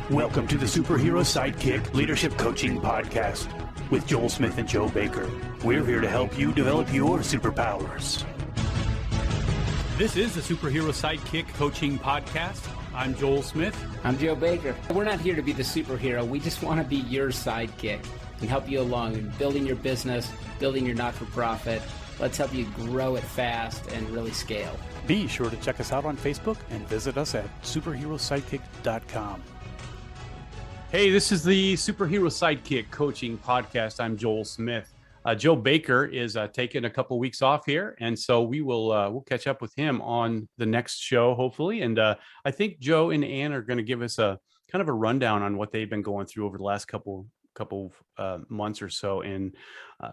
Welcome to the Superhero Sidekick Leadership Coaching Podcast with Joel Smith and Joe Baker. We're here to help you develop your superpowers. This is the Superhero Sidekick Coaching Podcast. I'm Joel Smith. I'm Joe Baker. We're not here to be the superhero. We just want to be your sidekick and help you along in building your business, building your not-for-profit. Let's help you grow it fast and really scale. Be sure to check us out on Facebook and visit us at superherosidekick.com. Hey, this is the Superhero Sidekick Coaching Podcast. I'm Joel Smith. Joe Baker is taking a couple weeks off here, and so we'll catch up with him on the next show, hopefully. And I think Joe and Ann are going to give us a kind of a rundown on what they've been going through over the last couple months or so, and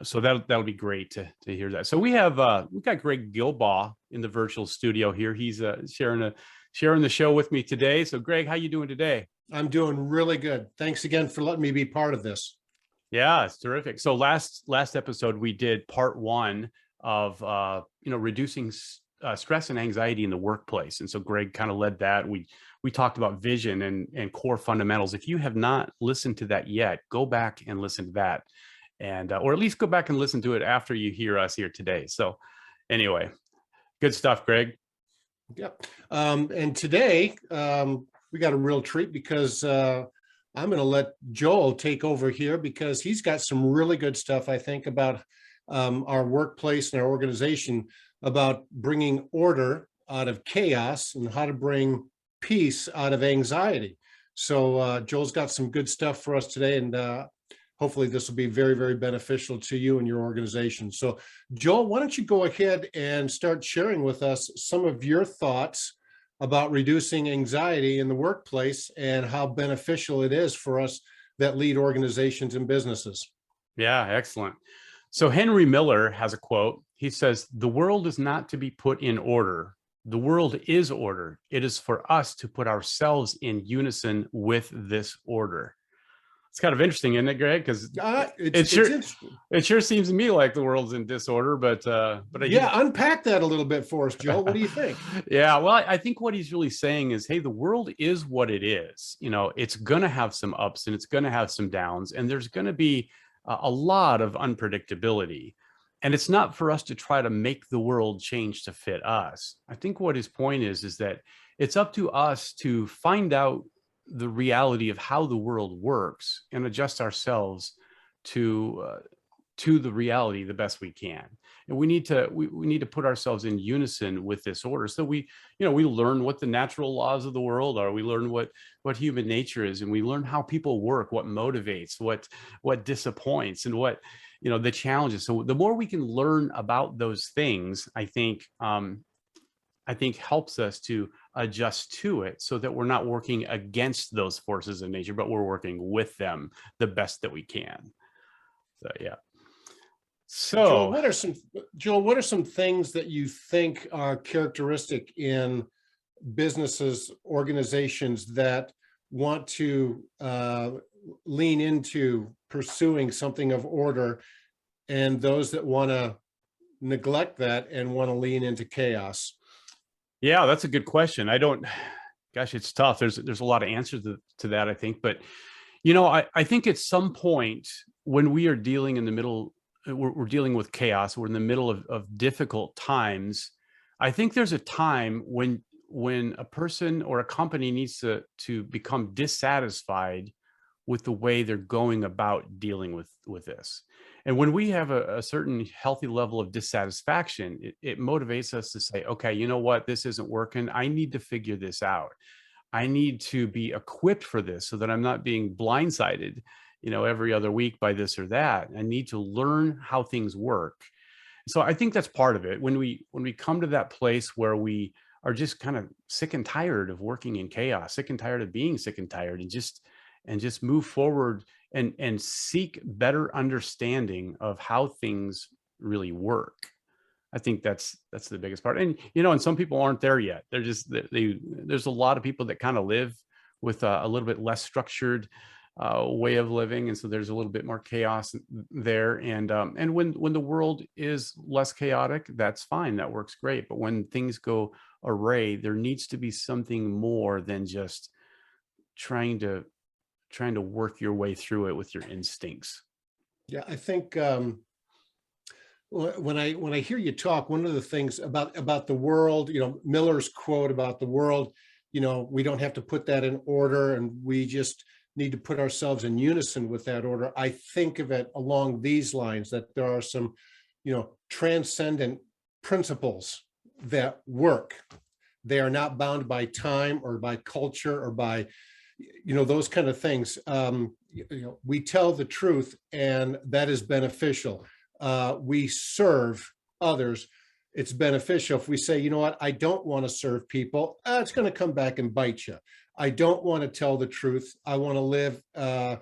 so that'll be great to hear that. So we've got Greg Gilbaugh in the virtual studio here. He's sharing the show with me today. So Greg, how you doing today? I'm doing really good. Thanks again for letting me be part of this. Yeah, it's terrific. So last episode we did part one of reducing stress and anxiety in the workplace, and so Greg kind of led that. We talked about vision and core fundamentals. If you have not listened to that yet, go back and listen to that, and or at least go back and listen to it after you hear us here today. So anyway, good stuff, Greg. Yep. And today we got a real treat because I'm going to let Joel take over here because he's got some really good stuff, I think, about our workplace and our organization, about bringing order out of chaos and how to bring peace out of anxiety. So Joel's got some good stuff for us today, and hopefully this will be very, very beneficial to you and your organization. So Joel, why don't you go ahead and start sharing with us some of your thoughts about reducing anxiety in the workplace and how beneficial it is for us that lead organizations and businesses. Yeah, excellent. So Henry Miller has a quote. He says, "The world is not to be put in order. The world is order. It is for us to put ourselves in unison with this order." It's kind of interesting, isn't it, Greg? Because it sure seems to me like the world's in disorder, but unpack that a little bit for us, Joe. What do you think? Yeah, well, I think what he's really saying is, hey, the world is what it is. It's going to have some ups and it's going to have some downs, and there's going to be a lot of unpredictability. And it's not for us to try to make the world change to fit us. I think what his point is that it's up to us to find out the reality of how the world works and adjust ourselves to the reality the best we can. And we need to put ourselves in unison with this order. So we learn what the natural laws of the world are. We learn what human nature is, and we learn how people work, what motivates, what disappoints, and what the challenges. So the more we can learn about those things, I think helps us to adjust to it so that we're not working against those forces of nature, but we're working with them the best that we can. So, yeah. So Joel, what are some things that you think are characteristic in businesses, organizations that want to lean into pursuing something of order, and those that want to neglect that and want to lean into chaos? Yeah, that's a good question. It's tough. There's a lot of answers to that, I think. But, I think at some point when we are dealing in the middle, we're dealing with chaos, we're in the middle of difficult times. I think there's a time when a person or a company needs to become dissatisfied with the way they're going about dealing with this. And when we have a certain healthy level of dissatisfaction, it motivates us to say, okay, you know what, this isn't working. I need to figure this out. I need to be equipped for this so that I'm not being blindsided, every other week by this or that. I need to learn how things work. So I think that's part of it. When we come to that place where we are just kind of sick and tired of working in chaos, sick and tired of being sick and tired, and just move forward and seek better understanding of how things really work. I think that's the biggest part. And, and some people aren't there yet. There's a lot of people that kind of live with a little bit less structured way of living. And so there's a little bit more chaos there. And when the world is less chaotic, that's fine. That works great. But when things go array, there needs to be something more than just trying to trying to work your way through it with your instincts. Yeah, I think when I hear you talk, one of the things about the world, Miller's quote about the world, we don't have to put that in order, and we just need to put ourselves in unison with that order. I think of it along these lines, that there are some, transcendent principles that work. They are not bound by time or by culture or by, those kind of things. We tell the truth, and that is beneficial. We serve others. It's beneficial. If we say, you know what, I don't want to serve people, it's going to come back and bite you. I don't want to tell the truth. I want to live, I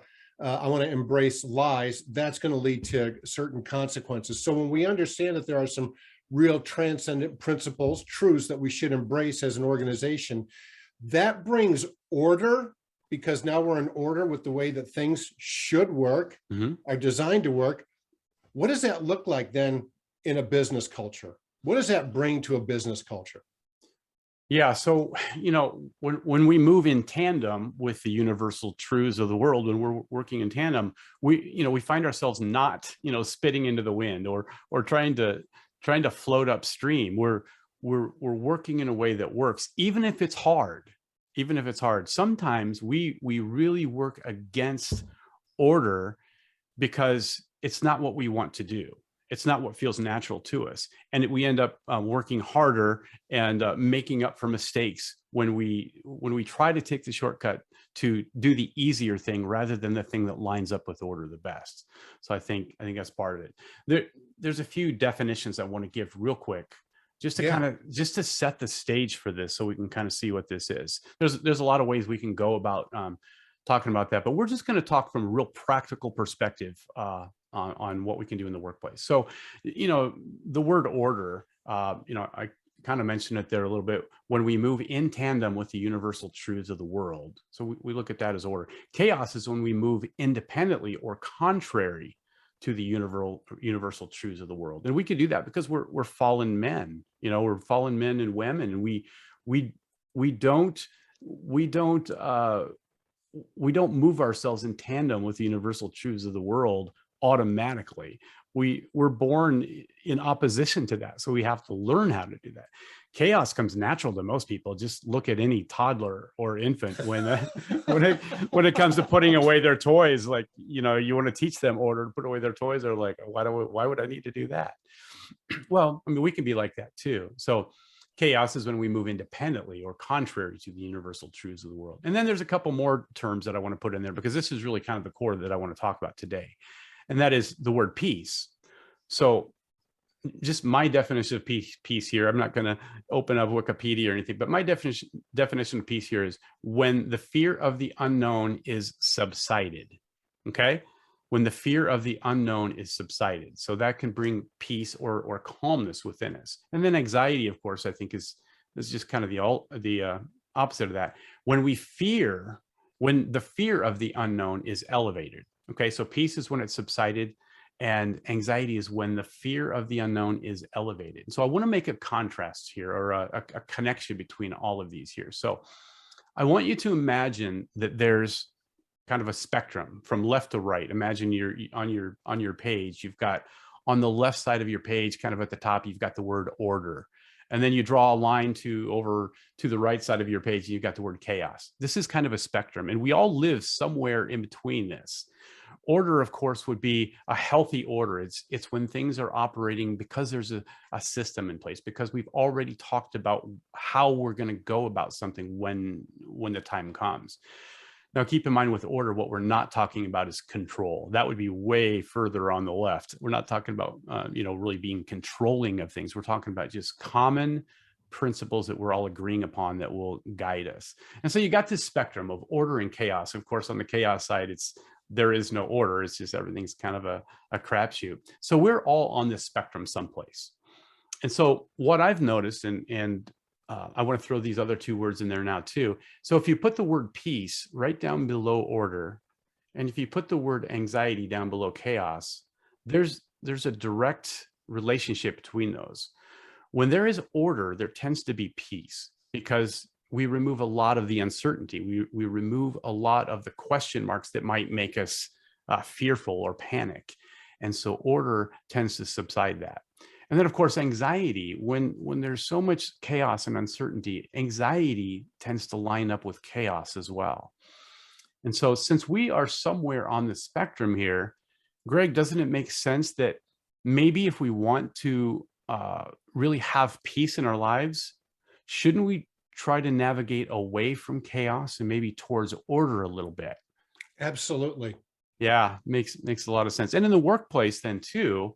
want to embrace lies. That's going to lead to certain consequences. So when we understand that there are some real transcendent principles, truths that we should embrace as an organization, that brings order, because now we're in order with the way that things should work, are designed to work. What does that look like then in a business culture? What does that bring to a business culture? Yeah. So, when we move in tandem with the universal truths of the world, when we're working in tandem, we find ourselves not, spitting into the wind or trying to float upstream. We're working in a way that works, even if it's hard. Sometimes we really work against order because it's not what we want to do. It's not what feels natural to us. And we end up working harder and making up for mistakes when we try to take the shortcut to do the easier thing rather than the thing that lines up with order the best. So I think that's part of it. There's a few definitions I want to give real quick, just to just to set the stage for this, so we can kind of see what this is. There's a lot of ways we can go about talking about that, but we're just going to talk from a real practical perspective on what we can do in the workplace. So, the word order, I kind of mentioned it there a little bit. When we move in tandem with the universal truths of the world, so we look at that as order. Chaos is when we move independently or contrary to the universal truths of the world, and we can do that because we're fallen men. We're fallen men and women, and we don't move ourselves in tandem with the universal truths of the world automatically. We're born in opposition to that, so we have to learn how to do that. Chaos comes natural to most people. Just look at any toddler or infant when it comes to putting away their toys. Like, you want to teach them order to put away their toys. They're like, why would I need to do that? Well, I mean, we can be like that too. So chaos is when we move independently or contrary to the universal truths of the world. And then there's a couple more terms that I want to put in there, because this is really kind of the core that I want to talk about today. And that is the word peace. So just my definition of peace here, I'm not going to open up Wikipedia or anything, but my definition of peace here is when the fear of the unknown is subsided. Okay. When the fear of the unknown is subsided. So that can bring peace or calmness within us. And then anxiety, of course, I think is just kind of the opposite of that. When the fear of the unknown is elevated. Okay, so peace is when it's subsided, and anxiety is when the fear of the unknown is elevated. So I want to make a contrast here, or a connection between all of these here. So I want you to imagine that there's kind of a spectrum from left to right. Imagine you're on your page. You've got on the left side of your page, kind of at the top, you've got the word order. And then you draw a line over to the right side of your page, and you've got the word chaos. This is kind of a spectrum, and we all live somewhere in between this. Order, of course, would be a healthy order. It's when things are operating because there's a system in place, because we've already talked about how we're going to go about something when the time comes. Now, keep in mind with order, what we're not talking about is control. That would be way further on the left. We're not talking about, really being controlling of things. We're talking about just common principles that we're all agreeing upon that will guide us. And so you got this spectrum of order and chaos. Of course, on the chaos side, there is no order. It's just everything's kind of a crapshoot. So we're all on this spectrum someplace. And so what I've noticed, and I want to throw these other two words in there now too. So if you put the word peace right down below order, and if you put the word anxiety down below chaos, there's a direct relationship between those. When there is order, there tends to be peace, because we remove a lot of the uncertainty. We remove a lot of the question marks that might make us fearful or panic. And so order tends to subside that. And then, of course, anxiety. When there's so much chaos and uncertainty, anxiety tends to line up with chaos as well. And so since we are somewhere on the spectrum here, Greg, doesn't it make sense that maybe if we want to really have peace in our lives, shouldn't we try to navigate away from chaos and maybe towards order a little bit? Absolutely. Yeah, makes a lot of sense. And in the workplace then too,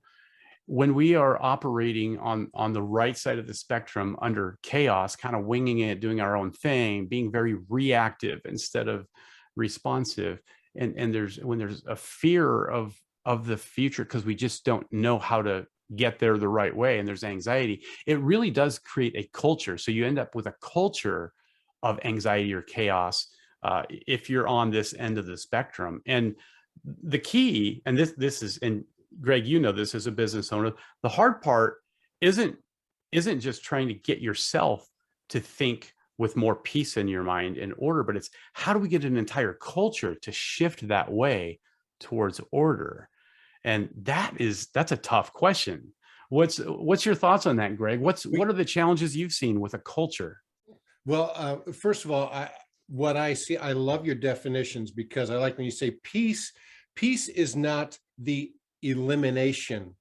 when we are operating on the right side of the spectrum under chaos, kind of winging it, doing our own thing, being very reactive instead of responsive, and when there's a fear of the future because we just don't know how to get there the right way, and there's anxiety, it really does create a culture. So you end up with a culture of anxiety or chaos if you're on this end of the spectrum. And the key, and this is, and Greg, you know this as a business owner, the hard part isn't just trying to get yourself to think with more peace in your mind and order, but it's how do we get an entire culture to shift that way towards order? And that's a tough question. What's your thoughts on that, Greg? What are the challenges you've seen with a culture? Well, first of all, what I see, I love your definitions, because I like when you say peace. Peace is not the elimination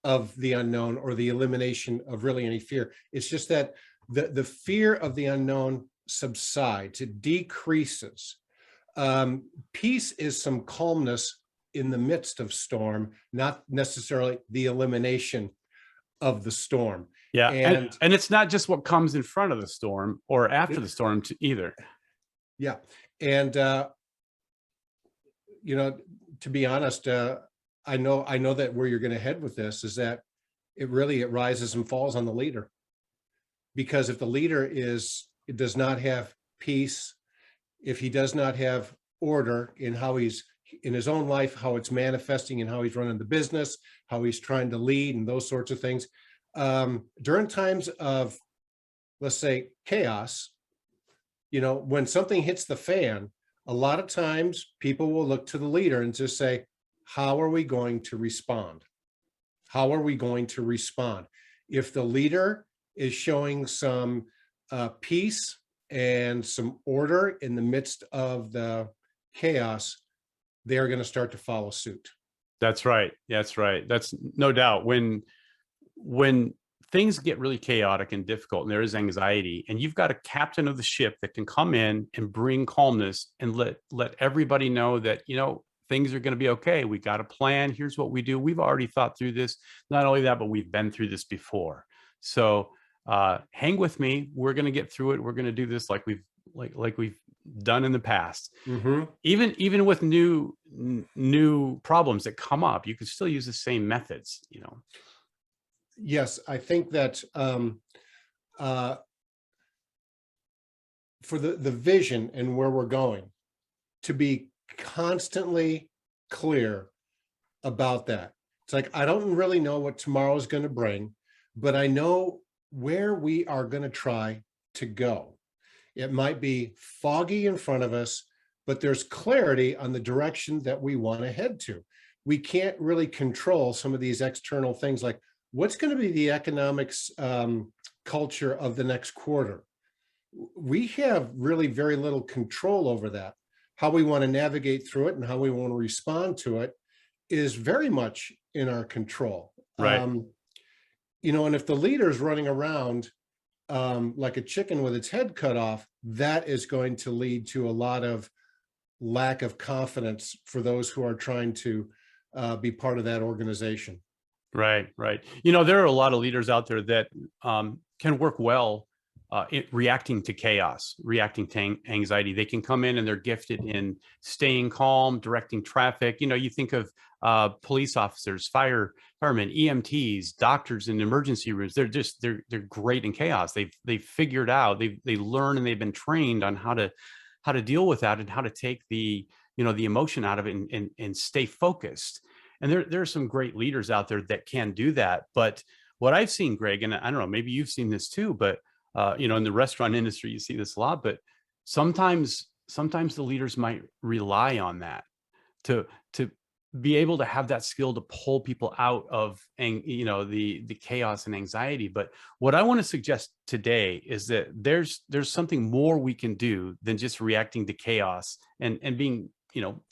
of the unknown or the elimination of really any fear. It's just that the fear of the unknown subsides, it decreases. Peace is some calmness in the midst of storm, not necessarily the elimination of the storm. Yeah, And and it's not just what comes in front of the storm or after the storm either. yeah. And to be honest, I know that where you're going to head with this is that it rises and falls on the leader. Because if the leader does not have peace, if he does not have order in how he's in his own life, how it's manifesting and how he's running the business, how he's trying to lead and those sorts of things, during times of, let's say, chaos, when something hits the fan, a lot of times people will look to the leader and just say, how are we going to respond? How are we going to respond? If the leader is showing some peace and some order in the midst of the chaos, they're going to start to follow suit. That's right. That's right. That's no doubt. When things get really chaotic and difficult and there is anxiety, and you've got a captain of the ship that can come in and bring calmness and let everybody know that, things are going to be okay. We got a plan. Here's what we do. We've already thought through this. Not only that, but we've been through this before. So hang with me. We're going to get through it. We're going to do this like we've done in the past. Mm-hmm. Even with new problems that come up, you can still use the same methods. Yes, I think that for the vision and where we're going, to be constantly clear about that. It's like, I don't really know what tomorrow is going to bring, but I know where we are going to try to go. It might be foggy in front of us, but there's clarity on the direction that we want to head to. We can't really control some of these external things, like what's going to be the economics culture of the next quarter. We have really very little control over that. How we want to navigate through it and how we want to respond to it is very much in our control. Right. And if the leader is running around like a chicken with its head cut off, that is going to lead to a lot of lack of confidence for those who are trying to be part of that organization. Right. There are a lot of leaders out there that can work well reacting to chaos, reacting to anxiety. They can come in and they're gifted in staying calm, directing traffic. You think of police officers, firemen, EMTs, doctors in emergency rooms. They're great in chaos. They've figured out, they learn, and they've been trained on how to deal with that and how to take the emotion out of it and stay focused. And there are some great leaders out there that can do that. But what I've seen, Greg, and I don't know, maybe you've seen this too, but In the restaurant industry, you see this a lot, but sometimes the leaders might rely on that to be able to have that skill to pull people out of the chaos and anxiety. But what I want to suggest today is that there's something more we can do than just reacting to chaos and being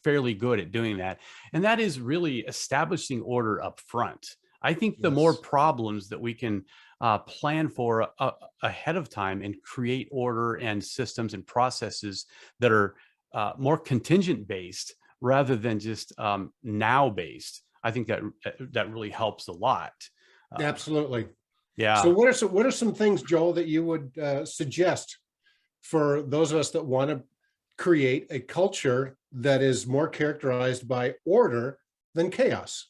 fairly good at doing that, and that is really establishing order up front. I think the more Yes. problems that we can plan for ahead of time and create order and systems and processes that are more contingent based rather than just now based, I think that really helps a lot. Absolutely. So Yeah. what are some things, Joel, that you would suggest for those of us that want to create a culture that is more characterized by order than chaos?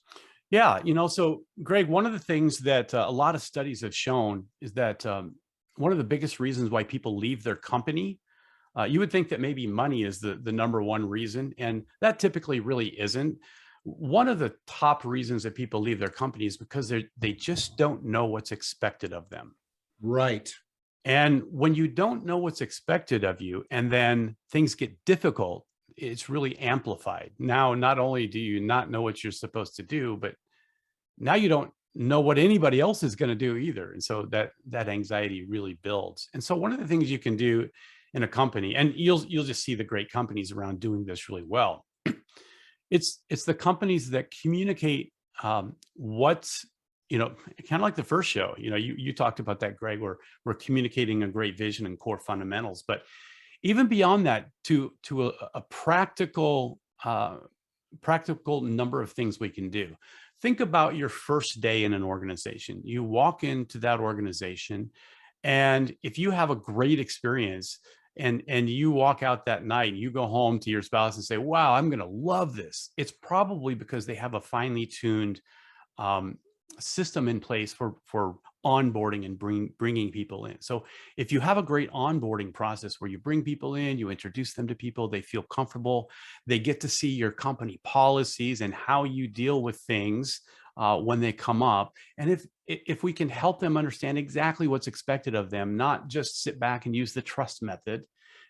Yeah. So Greg, one of the things that a lot of studies have shown is that one of the biggest reasons why people leave their company, you would think that maybe money is the number one reason, and that typically really isn't. One of the top reasons that people leave their company is because they just don't know what's expected of them. Right. And when you don't know what's expected of you, and then things get difficult, it's really amplified. Now, not only do you not know what you're supposed to do, but now you don't know what anybody else is going to do either. And so that anxiety really builds. And so one of the things you can do in a company, and you'll just see the great companies around doing this really well. It's the companies that communicate what's kind of like the first show. You talked about that, Greg, where we're communicating a great vision and core fundamentals, but even beyond that, to a practical number of things we can do. Think about your first day in an organization. You walk into that organization, and if you have a great experience and you walk out that night, you go home to your spouse and say, wow, I'm going to love this. It's probably because they have a finely tuned system in place for onboarding and bringing people in. So if you have a great onboarding process where you bring people in, you introduce them to people, they feel comfortable, they get to see your company policies and how you deal with things when they come up. And if we can help them understand exactly what's expected of them, not just sit back and use the trust method,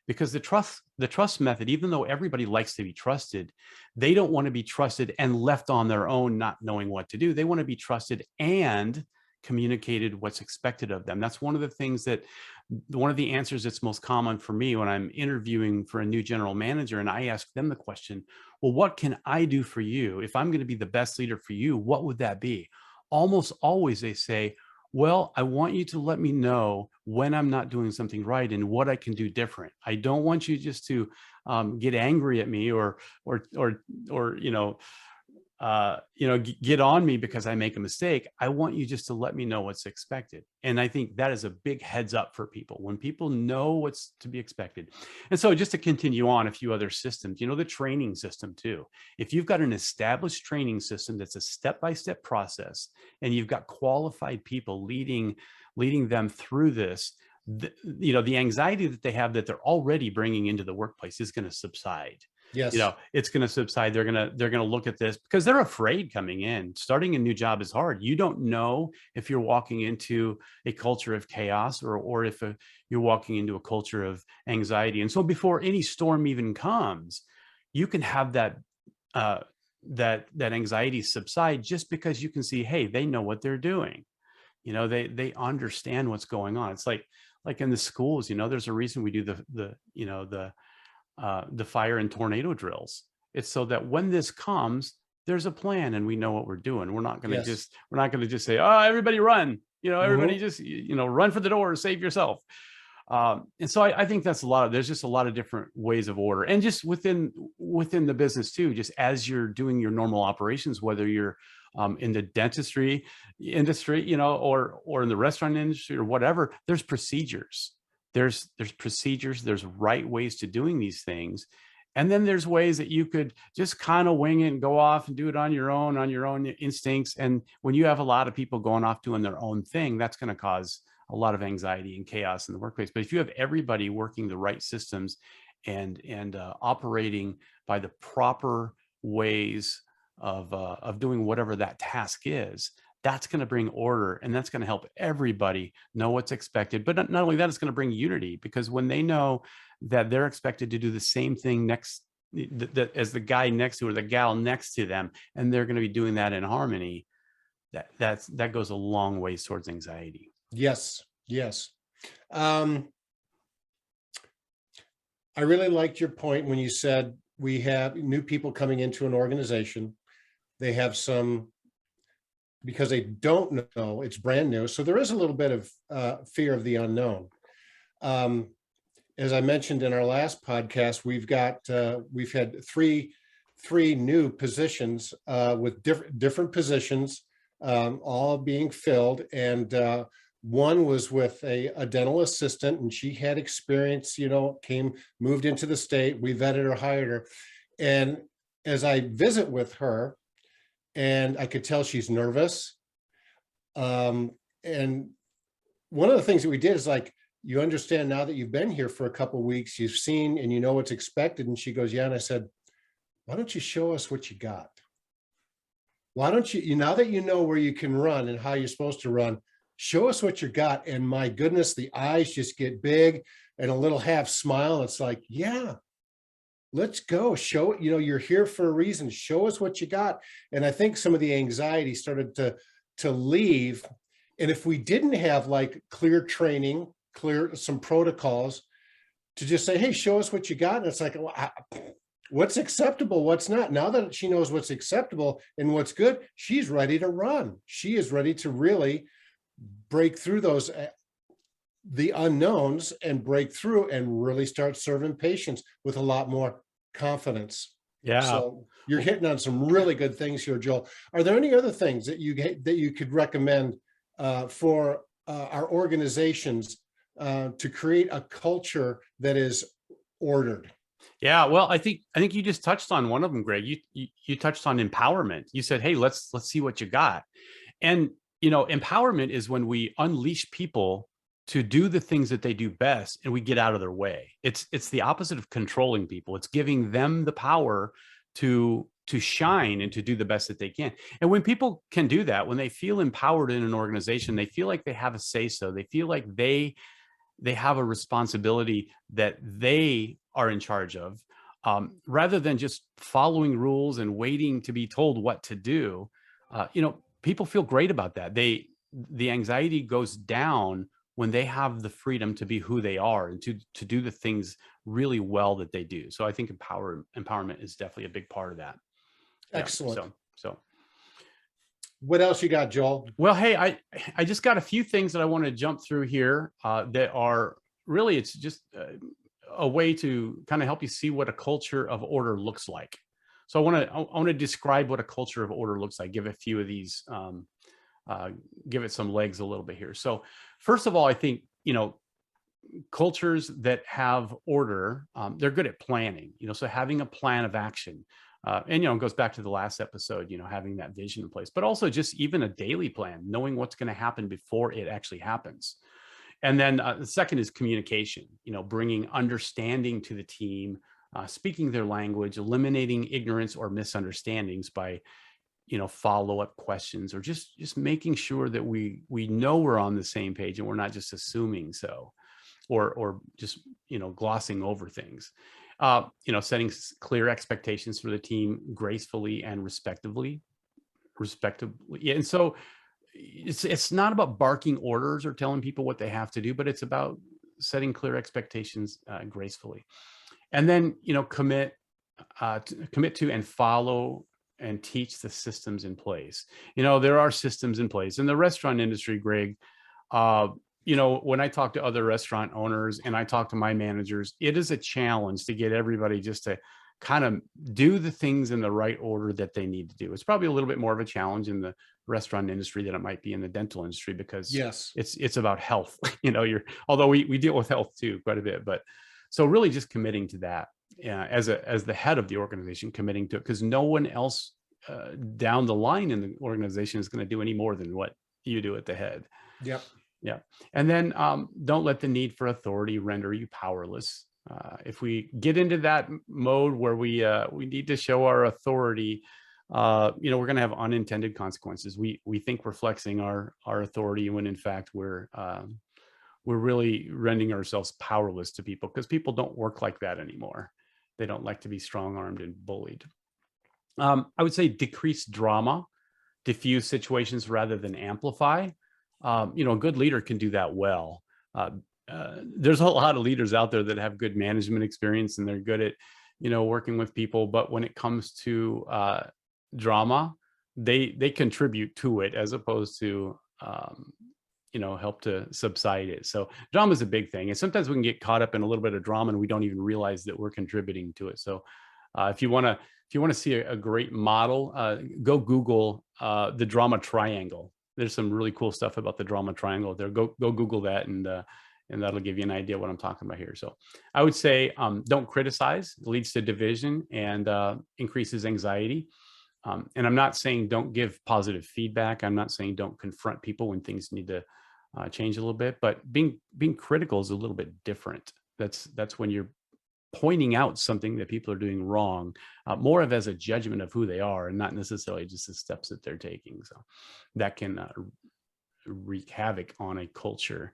because the trust method, even though everybody likes to be trusted, they don't want to be trusted and left on their own, not knowing what to do. They want to be trusted and communicated what's expected of them. That's one of the things one of the answers that's most common for me when I'm interviewing for a new general manager, and I ask them the question, well, what can I do for you? If I'm going to be the best leader for you, what would that be? Almost always they say, well, I want you to let me know when I'm not doing something right and what I can do different. I don't want you just to get angry at me or get on me because I make a mistake. I want you just to let me know what's expected. And I think that is a big heads up for people when people know what's to be expected. And so just to continue on a few other systems, the training system too. If you've got an established training system that's a step-by-step process, and you've got qualified people leading them through this, the anxiety that they have that they're already bringing into the workplace is going to subside. Yes. It's going to subside. They're going to look at this because they're afraid coming in. Starting a new job is hard. You don't know if you're walking into a culture of chaos or if you're walking into a culture of anxiety. And so before any storm even comes, you can have that anxiety subside just because you can see, hey, they know what they're doing. They understand what's going on. It's like in the schools, there's a reason we do the fire and tornado drills. It's so that when this comes, there's a plan and we know what we're doing. We're not going to just say, oh, everybody run, everybody just, run for the door, save yourself. And so I think that's there's just a lot of different ways of order, and just within the business too, just as you're doing your normal operations, whether you're in the dentistry industry, or in the restaurant industry or whatever, there's procedures. There's procedures, there's right ways to doing these things. And then there's ways that you could just kind of wing it and go off and do it on your own instincts. And when you have a lot of people going off doing their own thing, that's going to cause a lot of anxiety and chaos in the workplace. But if you have everybody working the right systems and operating by the proper ways of doing whatever that task is, that's going to bring order, and that's going to help everybody know what's expected. But not only that, it's going to bring unity, because when they know that they're expected to do the same thing as the guy next to or the gal next to them, and they're going to be doing that in harmony, that goes a long way towards anxiety. Yes, yes. I really liked your point when you said we have new people coming into an organization. They have some, because they don't know, it's brand new. So there is a little bit of fear of the unknown. As I mentioned in our last podcast, we've had three new positions with different positions, all being filled. And one was with a dental assistant, and she had experience, moved into the state. We vetted her, hired her. And as I visit with her, and I could tell she's nervous. And one of the things that we did is like, you understand now that you've been here for a couple of weeks, you've seen and you know what's expected. And she goes, yeah. And I said, why don't you show us what you got? Why don't you, now that you know where you can run and how you're supposed to run, show us what you got. And my goodness, the eyes just get big and a little half smile. It's like, yeah, let's go. Show it. You're here for a reason. Show us what you got. And I think some of the anxiety started to leave. And if we didn't have like clear training, some protocols to just say, hey, show us what you got. And it's like, well, what's acceptable, what's not. Now that she knows what's acceptable and what's good, she's ready to run. She is ready to really break through the unknowns and break through and really start serving patients with a lot more confidence. Yeah. So you're hitting on some really good things here, Joel. Are there any other things that you could recommend for our organizations to create a culture that is ordered? Yeah, well, I think you just touched on one of them, Greg. You touched on empowerment. You said, hey, let's see what you got. And empowerment is when we unleash people to do the things that they do best and we get out of their way. It's the opposite of controlling people. It's giving them the power to shine and to do the best that they can. And when people can do that, when they feel empowered in an organization, they feel like they have a say so. They feel like they have a responsibility that they are in charge of, rather than just following rules and waiting to be told what to do. People feel great about that. The anxiety goes down when they have the freedom to be who they are and to do the things really well that they do. So I think empowerment is definitely a big part of that. Excellent. Yeah, so what else you got, Joel? Well, hey, I just got a few things that I want to jump through here that are really, it's just a way to kind of help you see what a culture of order looks like. So I want to describe what a culture of order looks like, give a few of these, give it some legs a little bit here. So first of all, I think, cultures that have order, they're good at planning, so having a plan of action. And, it goes back to the last episode, having that vision in place, but also just even a daily plan, knowing what's going to happen before it actually happens. And then the second is communication, bringing understanding to the team, speaking their language, eliminating ignorance or misunderstandings by, follow-up questions, or just making sure that we know we're on the same page and we're not just assuming so, or just, glossing over things. Setting clear expectations for the team gracefully and respectively. Yeah, and so it's not about barking orders or telling people what they have to do, but it's about setting clear expectations gracefully. And then, commit to and follow and teach the systems in place. There are systems in place in the restaurant industry, Greg. When I talk to other restaurant owners and I talk to my managers, it is a challenge to get everybody just to kind of do the things in the right order that they need to do. It's probably a little bit more of a challenge in the restaurant industry than it might be in the dental industry, because yes, it's about health. Although we deal with health too quite a bit, but so really just committing to that as the head of the organization, committing to it, because no one else down the line in the organization is going to do any more than what you do at the head. Yep. Yeah. And then don't let the need for authority render you powerless. If we get into that mode where we need to show our authority, we're going to have unintended consequences. We think we're flexing our authority when in fact we're really rendering ourselves powerless to people, because people don't work like that anymore. They don't like to be strong-armed and bullied. I would say decrease drama, diffuse situations rather than amplify. A good leader can do that well. There's a lot of leaders out there that have good management experience and they're good at, working with people. But when it comes to drama, they contribute to it as opposed to, help to subside it. So drama is a big thing. And sometimes we can get caught up in a little bit of drama and we don't even realize that we're contributing to it. So if you want to see a great model, go Google the drama triangle. There's some really cool stuff about the drama triangle there. Go Google that, and that'll give you an idea what I'm talking about here. So I would say don't criticize. It leads to division and increases anxiety. And I'm not saying don't give positive feedback. I'm not saying don't confront people when things need to change a little bit. But being critical is a little bit different. That's when you're pointing out something that people are doing wrong, more of as a judgment of who they are and not necessarily just the steps that they're taking. So that can wreak havoc on a culture.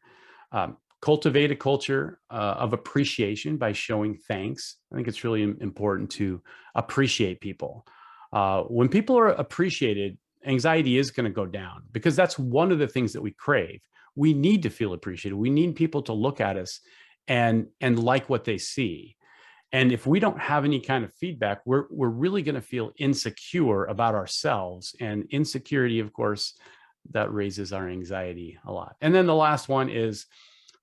Cultivate a culture of appreciation by showing thanks. I think it's really important to appreciate people. When people are appreciated, anxiety is going to go down, because that's one of the things that we crave. We need to feel appreciated. We need people to look at us and like what they see. And if we don't have any kind of feedback, we're really going to feel insecure about ourselves. And insecurity, of course, that raises our anxiety a lot. And then the last one is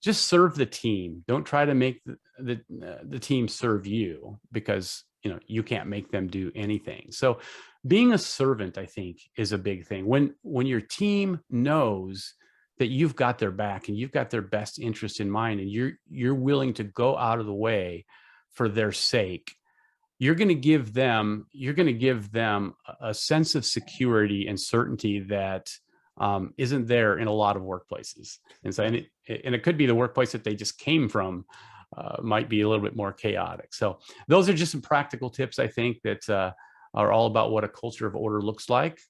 just serve the team. Don't try to make the team serve you, because you can't make them do anything. So being a servant, I think, is a big thing. When your team knows that you've got their back and you've got their best interest in mind, and you're willing to go out of the way for their sake, you're going to give them a sense of security and certainty that isn't there in a lot of workplaces. And so, and it could be the workplace that they just came from might be a little bit more chaotic. So those are just some practical tips, I think, that are all about what a culture of order looks like.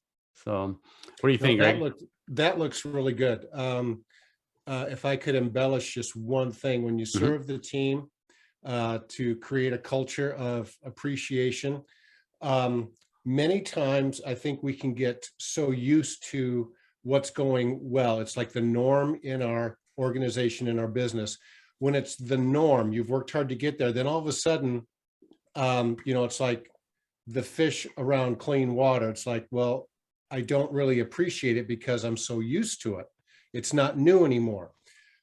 So what do you think, Greg? That looks really good. If I could embellish just one thing, when you serve the team, to create a culture of appreciation, many times I think we can get so used to what's going well. It's like the norm in our organization, in our business. When it's the norm, you've worked hard to get there, then all of a sudden, it's like the fish around clean water. It's like, well, I don't really appreciate it because I'm so used to it. It's not new anymore.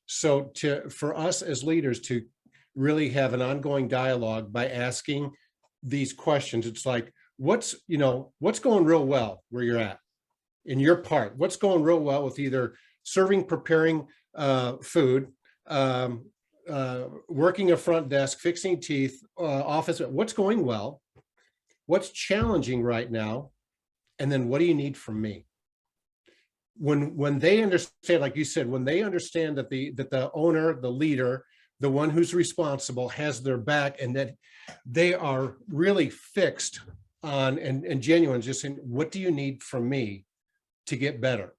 So for us as leaders to really have an ongoing dialogue by asking these questions, it's like, what's going real well where you're at in your part? What's going real well with either serving, preparing food, working a front desk, fixing teeth, office? What's going well? What's challenging right now? And then what do you need from me? When they understand, like you said, when they understand that the owner, the leader, the one who's responsible has their back, and that they are really fixed on and genuine, just saying, what do you need from me to get better?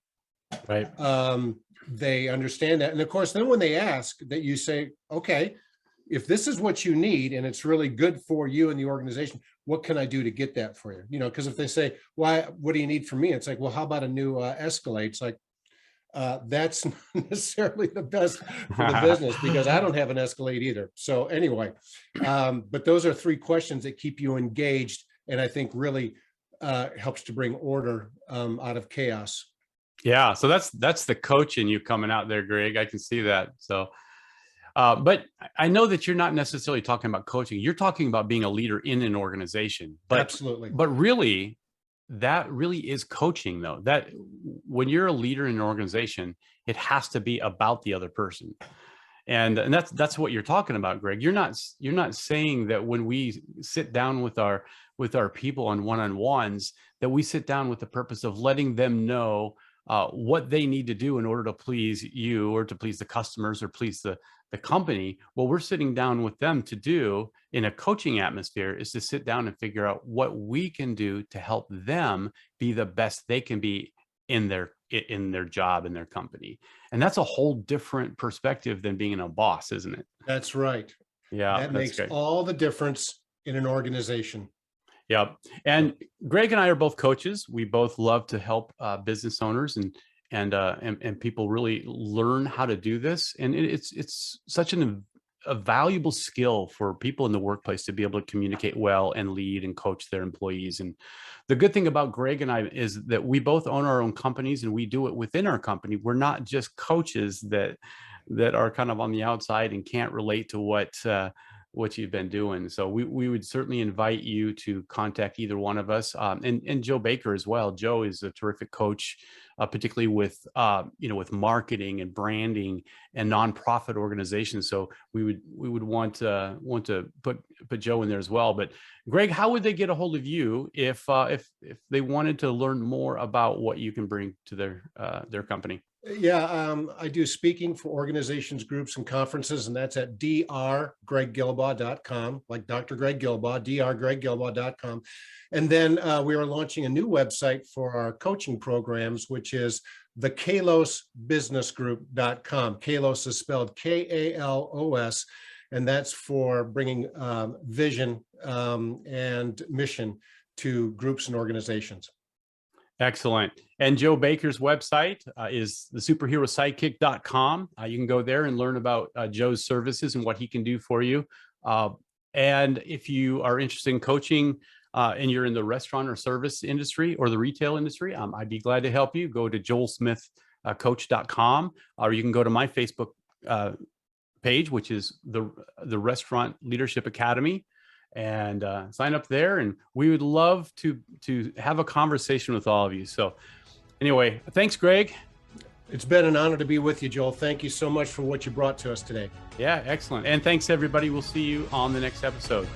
Right. They understand that. And of course, then when they ask, that you say, okay, if this is what you need and it's really good for you and the organization, what can I do to get that for you? Because if they say, why, what do you need from me? It's like, well, how about a new Escalade? It's like, that's not necessarily the best for the business, because I don't have an Escalade either. So anyway, but those are three questions that keep you engaged, and I think really helps to bring order out of chaos. Yeah, so that's the coach in you coming out there, Greg. I can see that. So, but I know that you're not necessarily talking about coaching. You're talking about being a leader in an organization. But, absolutely. But really, that really is coaching, though. That when you're a leader in an organization, it has to be about the other person. And that's what you're talking about, Greg. You're not saying that when we sit down with our people on one-on-ones, that we sit down with the purpose of letting them know what they need to do in order to please you or to please the customers or please the company. What we're sitting down with them to do in a coaching atmosphere is to sit down and figure out what we can do to help them be the best they can be in their job, in their company. And that's a whole different perspective than being a boss, isn't it? That's right. Yeah, That that's makes great. all the difference in an organization. Yeah. And Greg and I are both coaches. We both love to help business owners and people really learn how to do this. And it's such a valuable skill for people in the workplace to be able to communicate well and lead and coach their employees. And the good thing about Greg and I is that we both own our own companies and we do it within our company. We're not just coaches that are kind of on the outside and can't relate to what you've been doing. So we would certainly invite you to contact either one of us, and Joe Baker as well. Joe is a terrific coach, particularly with with marketing and branding and nonprofit organizations. So we would want to put Joe in there as well. But Greg, how would they get a hold of you if they wanted to learn more about what you can bring to their company? Yeah, I do speaking for organizations, groups, and conferences, and that's at drgreggilbaugh.com, like Dr. Greg Gilbaugh, drgreggilbaugh.com. And then we are launching a new website for our coaching programs, which is the kalosbusinessgroup.com. Kalos is spelled Kalos, and that's for bringing vision and mission to groups and organizations. Excellent. And Joe Baker's website is thesuperherosidekick.com. You can go there and learn about Joe's services and what he can do for you. And if you are interested in coaching and you're in the restaurant or service industry or the retail industry, I'd be glad to help you. Go to joelsmithcoach.com, or you can go to my Facebook page, which is the Restaurant Leadership Academy, and sign up there. And we would love to have a conversation with all of you. So anyway, thanks, Greg. It's been an honor to be with you, Joel. Thank you so much for what you brought to us today. Yeah, excellent. And thanks, everybody. We'll see you on the next episode.